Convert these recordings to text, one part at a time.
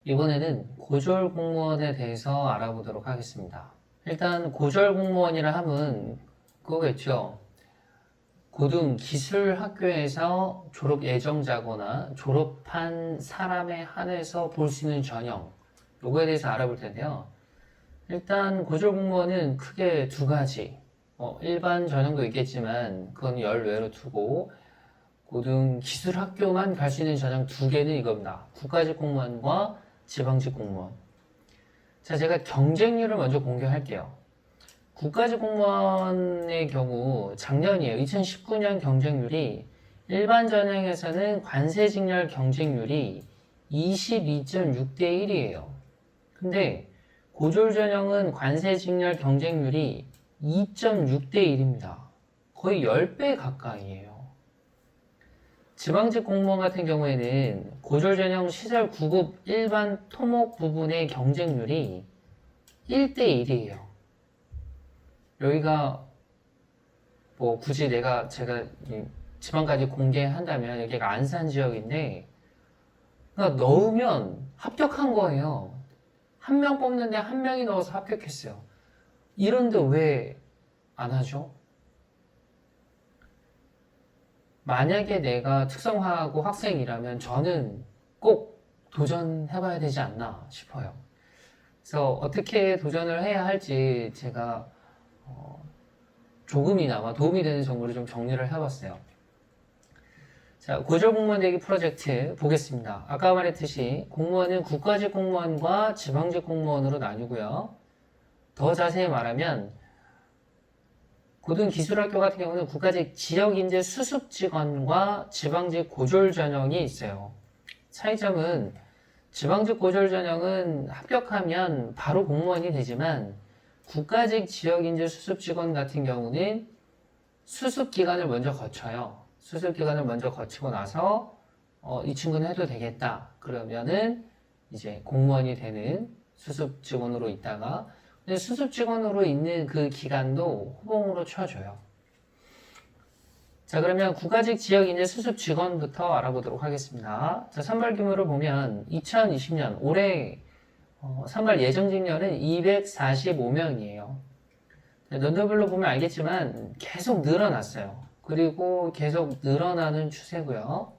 이번에는 고졸 공무원에 대해서 알아보도록 하겠습니다. 일단 고졸 공무원이라 함은 그거겠죠. 고등 기술 학교에서 졸업 예정자거나 졸업한 사람에 한해서 볼 수 있는 전형, 요거에 대해서 알아볼 텐데요. 일단 고졸 공무원은 크게 두 가지, 일반 전형도 있겠지만 그건 열외로 두고 고등 기술 학교만 갈 수 있는 전형 두 개는 이겁니다. 국가직 공무원과 지방직 공무원. 자, 제가 경쟁률을 먼저 공개할게요. 국가직 공무원의 경우 작년이에요. 2019년 경쟁률이 일반 전형에서는 관세직렬 경쟁률이 22.6대 1이에요. 근데 고졸 전형은 관세직렬 경쟁률이 2.6대 1입니다. 거의 10배 가까이에요. 지방직 공무원 같은 경우에는 고졸 전형 시설 9급 일반 토목 부분의 경쟁률이 1대 1이에요. 여기가 뭐 굳이 제가 지방까지 공개한다면 여기가 안산 지역인데 그러니까 넣으면 합격한 거예요. 한 명 뽑는데 한 명이 넣어서 합격했어요. 이런데 왜 안 하죠? 만약에 내가 특성화고 학생이라면 저는 꼭 도전해봐야 되지 않나 싶어요. 그래서 어떻게 도전을 해야 할지 제가 조금이나마 도움이 되는 정보를 좀 정리를 해봤어요. 자, 고졸 공무원 되기 프로젝트 보겠습니다. 아까 말했듯이 공무원은 국가직 공무원과 지방직 공무원으로 나뉘고요. 더 자세히 말하면 고등기술학교 같은 경우는 국가직 지역인재 수습직원과 지방직 고졸 전형이 있어요. 차이점은 지방직 고졸 전형은 합격하면 바로 공무원이 되지만 국가직 지역인재 수습직원 같은 경우는 수습기간을 먼저 거쳐요. 수습기간을 먼저 거치고 나서 이 친구는 해도 되겠다. 그러면은 이제 공무원이 되는 수습직원으로 있다가 수습직원으로 있는 그 기간도 호봉으로 쳐줘요. 자, 그러면 국가직 지역인재 수습직원부터 알아보도록 하겠습니다. 자, 선발 규모를 보면 2020년 올해 선발 예정직렬은 245명이에요. 연도별로 보면 알겠지만 계속 늘어났어요. 그리고 계속 늘어나는 추세고요.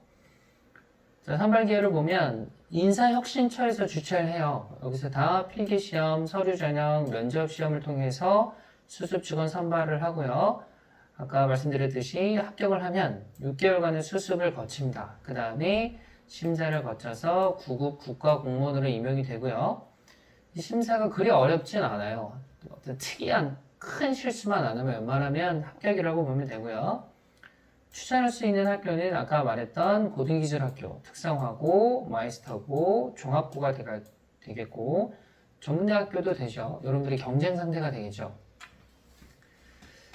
자, 선발 기회를 보면 인사혁신처에서 주최를 해요. 여기서 다 필기시험, 서류전형, 면접시험을 통해서 수습직원 선발을 하고요. 아까 말씀드렸듯이 합격을 하면 6개월간의 수습을 거칩니다. 그 다음에 심사를 거쳐서 9급 국가공무원으로 임용이 되고요. 이 심사가 그리 어렵진 않아요. 어떤 특이한 큰 실수만 안 하면 웬만하면 합격이라고 보면 되고요. 추천할 수 있는 학교는 아까 말했던 고등기술학교, 특성화고, 마이스터고, 종합고가 되겠고, 전문대학교도 되죠. 여러분들이 경쟁 상대가 되겠죠.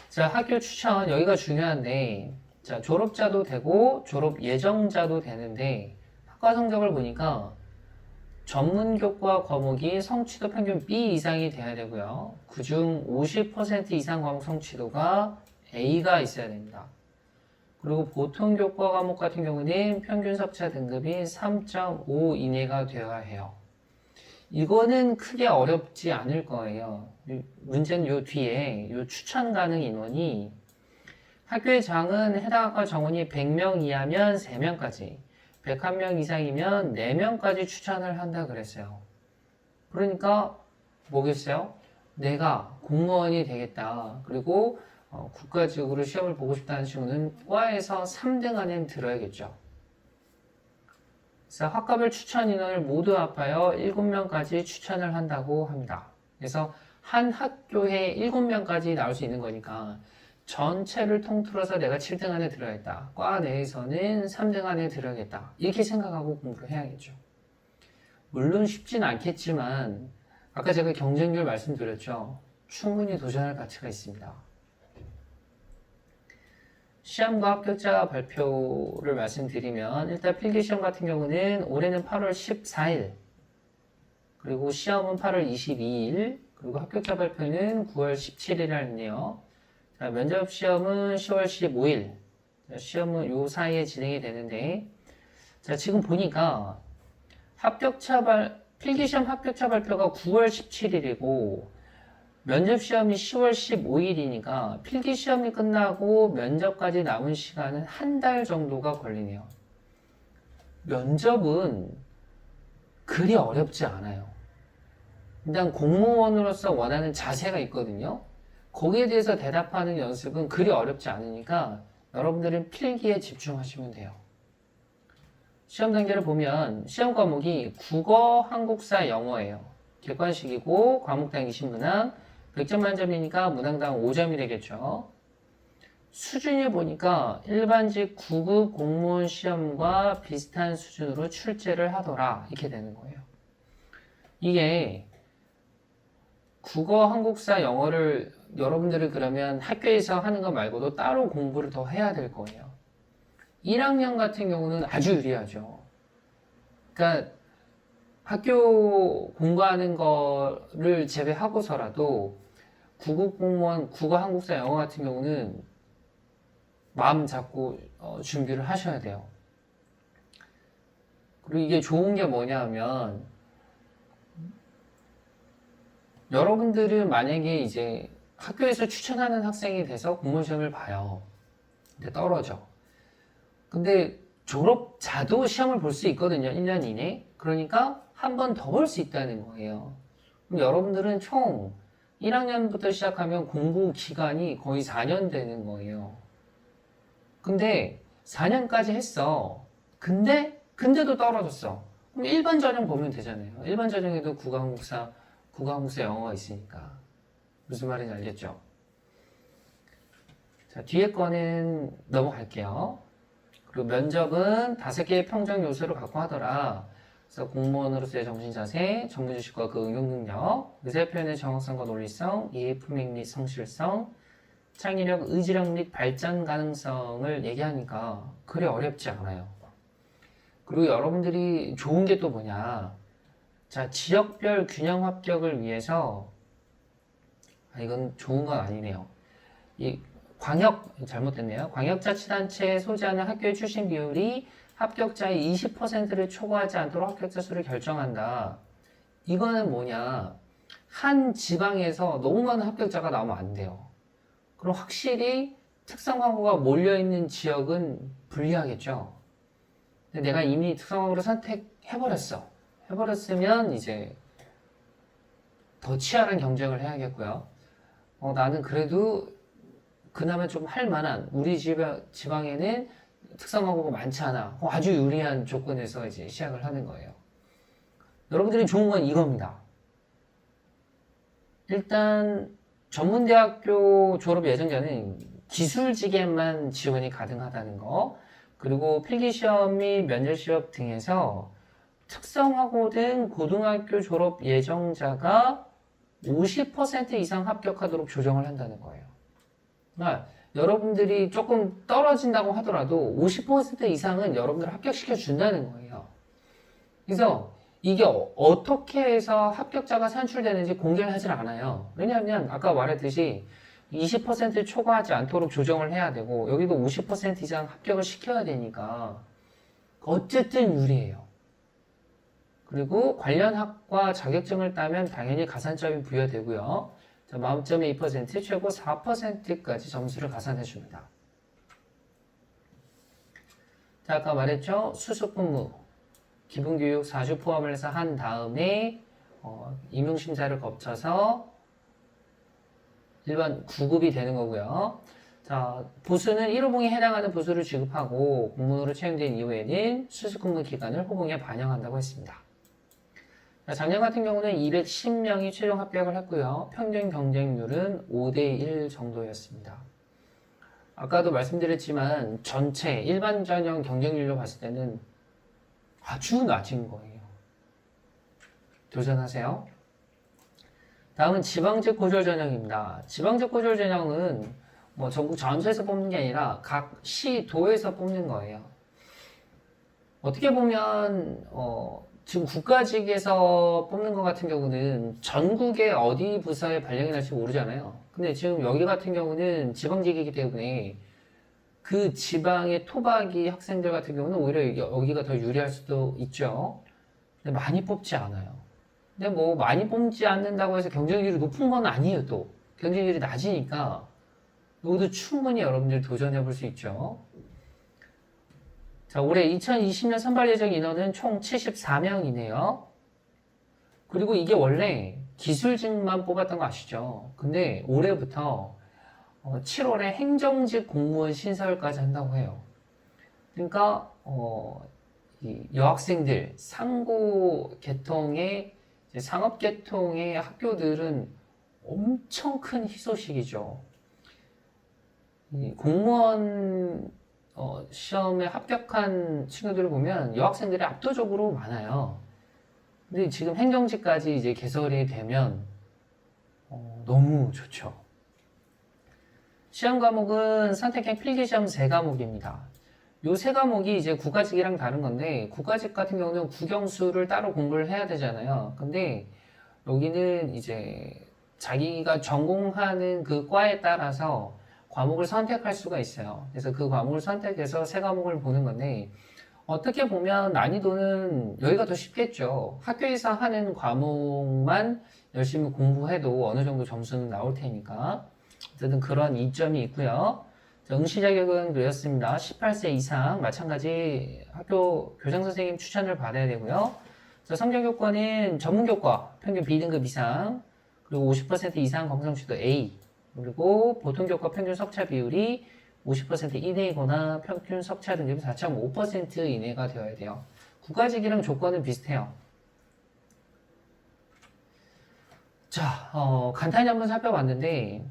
자, 학교 추천, 여기가 중요한데, 자, 졸업자도 되고, 졸업 예정자도 되는데, 학과 성적을 보니까 전문교과 과목이 성취도 평균 B 이상이 돼야 되고요. 그중 50% 이상 과목 성취도가 A가 있어야 됩니다. 그리고 보통 교과 과목 같은 경우는 평균 섭자 등급이 3.5 이내가 되어야 해요. 이거는 크게 어렵지 않을 거예요. 문제는 요 뒤에 요 추천 가능 인원이 학교의 장은 해당 학과 정원이 100명 이하면 3명까지, 101명 이상이면 4명까지 추천을 한다 그랬어요. 그러니까 뭐겠어요? 내가 공무원이 되겠다. 그리고 국가직으로 시험을 보고 싶다는 친구는 과에서 3등 안에 들어야겠죠. 그래서 학과별 추천 인원을 모두 합하여 7명까지 추천을 한다고 합니다. 그래서 한 학교에 7명까지 나올 수 있는 거니까 전체를 통틀어서 내가 7등 안에 들어야겠다. 과 내에서는 3등 안에 들어야겠다. 이렇게 생각하고 공부를 해야겠죠. 물론 쉽진 않겠지만 아까 제가 경쟁률 말씀드렸죠. 충분히 도전할 가치가 있습니다. 시험과 합격자 발표를 말씀드리면 일단 필기시험 같은 경우는 올해는 8월 14일 그리고 시험은 8월 22일 그리고 합격자 발표는 9월 17일에 했네요. 자, 면접시험은 10월 15일 시험은 요 사이에 진행이 되는데 자, 지금 보니까 합격자 필기시험 합격자 발표가 9월 17일이고 면접시험이 10월 15일이니까 필기시험이 끝나고 면접까지 남은 시간은 한 달 정도가 걸리네요. 면접은 그리 어렵지 않아요. 일단 공무원으로서 원하는 자세가 있거든요. 거기에 대해서 대답하는 연습은 그리 어렵지 않으니까 여러분들은 필기에 집중하시면 돼요. 시험 단계를 보면 시험 과목이 국어, 한국사, 영어예요. 객관식이고 과목 단위 신문항 100점 만점이니까 문항당 5점이 되겠죠. 수준이 보니까 일반직 9급 공무원 시험과 비슷한 수준으로 출제를 하더라 이렇게 되는 거예요. 이게 국어, 한국사, 영어를 여러분들이 그러면 학교에서 하는 거 말고도 따로 공부를 더 해야 될 거예요. 1학년 같은 경우는 아주 유리하죠. 그러니까 학교 공부하는 거를 제외하고서라도 9급 공무원, 국어, 한국사, 영어 같은 경우는 마음 잡고 준비를 하셔야 돼요. 그리고 이게 좋은 게 뭐냐 하면 여러분들은 만약에 이제 학교에서 추천하는 학생이 돼서 공무원 시험을 봐요. 근데 떨어져. 근데 졸업자도 시험을 볼 수 있거든요. 1년 이내. 그러니까 한 번 더 볼 수 있다는 거예요. 그럼 여러분들은 총 1학년부터 시작하면 공부 기간이 거의 4년 되는 거예요. 근데 4년까지 했어. 근데도 떨어졌어. 그럼 일반 전형 보면 되잖아요. 일반 전형에도 국어, 한국사, 영어가 있으니까. 무슨 말인지 알겠죠? 자, 뒤에 거는 넘어갈게요. 그리고 면접은 5개의 평정 요소를 갖고 하더라. 그래서 공무원으로서의 정신자세, 정보지식과 그 응용능력, 의사표현의 정확성과 논리성, 이해 품행 및 성실성, 창의력, 의지력 및 발전 가능성을 얘기하니까 그리 어렵지 않아요. 그리고 여러분들이 좋은 게 또 뭐냐. 자, 지역별 균형 합격을 위해서, 이건 좋은 건 아니네요. 잘못됐네요. 광역자치단체에 소재하는 학교의 출신 비율이 합격자의 20%를 초과하지 않도록 합격자 수를 결정한다. 이거는 뭐냐. 한 지방에서 너무 많은 합격자가 나오면 안 돼요. 그럼 확실히 특성 광고가 몰려있는 지역은 불리하겠죠. 근데 내가 이미 특성 광고를 선택해버렸어. 해버렸으면 이제 더 치열한 경쟁을 해야겠고요. 나는 그래도 그나마 좀 할 만한 우리 지방에는 특성 광고가 많지 않아. 아주 유리한 조건에서 이제 시작을 하는 거예요. 여러분들이 좋은 건 이겁니다. 일단 전문대학교 졸업 예정자는 기술직에만 지원이 가능하다는 거, 그리고 필기시험 및 면접시험 등에서 특성화고 등 고등학교 졸업 예정자가 50% 이상 합격하도록 조정을 한다는 거예요. 그러니까 여러분들이 조금 떨어진다고 하더라도 50% 이상은 여러분들을 합격시켜 준다는 거예요. 그래서 이게 어떻게 해서 합격자가 산출되는지 공개를 하질 않아요. 왜냐하면 아까 말했듯이 20% 초과하지 않도록 조정을 해야 되고 여기도 50% 이상 합격을 시켜야 되니까 어쨌든 유리해요. 그리고 관련 학과 자격증을 따면 당연히 가산점이 부여되고요. 자, 만점에 2%, 최고 4%까지 점수를 가산해 줍니다. 자, 아까 말했죠? 수습근무, 기본교육 4주 포함을 해서 한 다음에 임용심사를 거쳐서 일반 9급이 되는 거고요. 자, 부수는 1호봉에 해당하는 부수를 지급하고 공문으로 채용된 이후에는 수습근무 기간을 호봉에 반영한다고 했습니다. 작년 같은 경우는 210명이 최종 합격을 했고요. 평균 경쟁률은 5대1 정도였습니다. 아까도 말씀드렸지만 전체 일반 전형 경쟁률로 봤을 때는 아주 낮은 거예요. 도전하세요. 다음은 지방직 고졸 전형입니다. 지방직 고졸 전형은 뭐 전국 전체에서 뽑는 게 아니라 각 시, 도에서 뽑는 거예요. 어떻게 보면 지금 국가직에서 뽑는 것 같은 경우는 전국의 어디 부서에 발령이 날지 모르잖아요. 근데 지금 여기 같은 경우는 지방직이기 때문에 그 지방의 토박이 학생들 같은 경우는 오히려 여기가 더 유리할 수도 있죠. 근데 많이 뽑지 않아요. 근데 뭐 많이 뽑지 않는다고 해서 경쟁률이 높은 건 아니에요. 또 경쟁률이 낮으니까 이것도 충분히 여러분들 도전해 볼 수 있죠. 자, 올해 2020년 선발 예정 인원은 총 74명이네요. 그리고 이게 원래 기술직만 뽑았던 거 아시죠? 근데 올해부터 7월에 행정직 공무원 신설까지 한다고 해요. 그러니까 이 여학생들 상고 계통의 상업 계통의 학교들은 엄청 큰 희소식이죠. 이 공무원 시험에 합격한 친구들을 보면 여학생들이 압도적으로 많아요. 근데 지금 행정직까지 이제 개설이 되면 너무 좋죠. 시험 과목은 선택형 필기시험 3과목입니다. 요 3과목이 이제 국가직이랑 다른 건데, 국가직 같은 경우는 국영수를 따로 공부를 해야 되잖아요. 근데 여기는 이제 자기가 전공하는 그 과에 따라서 과목을 선택할 수가 있어요. 그래서 그 과목을 선택해서 3과목을 보는 건데, 어떻게 보면 난이도는 여기가 더 쉽겠죠. 학교에서 하는 과목만 열심히 공부해도 어느 정도 점수는 나올 테니까. 어쨌든 그런 이점이 있고요. 응시 자격은 그렇습니다. 18세 이상 마찬가지 학교 교장선생님 추천을 받아야 되고요. 성적 요건은 전문교과 평균 B등급 이상, 그리고 50% 이상 검정치도 A, 그리고 보통교과 평균 석차 비율이 50% 이내이거나 평균 석차 등급이 4.5% 이내가 되어야 돼요. 국가직이랑 조건은 비슷해요. 자, 간단히 한번 살펴봤는데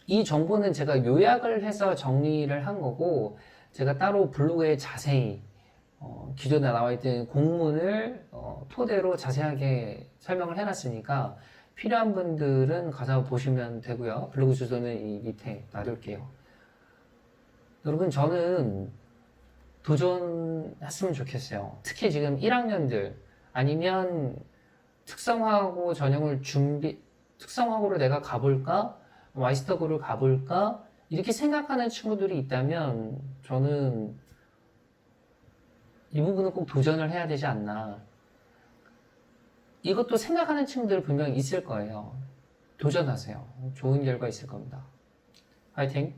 이 정보는 제가 요약을 해서 정리를 한 거고, 제가 따로 블로그에 자세히 기존에 나와 있던 공문을 토대로 자세하게 설명을 해놨으니까 필요한 분들은 가서 보시면 되고요. 블로그 주소는 이 밑에 놔둘게요. 여러분, 저는 도전했으면 좋겠어요. 특히 지금 1학년들 아니면 특성화고 전형을 특성화고를 내가 가볼까? 마이스터고를 가볼까? 이렇게 생각하는 친구들이 있다면 저는 이 부분은 꼭 도전을 해야 되지 않나. 이것도 생각하는 친구들 분명히 있을 거예요. 도전하세요. 좋은 결과 있을 겁니다. 화이팅!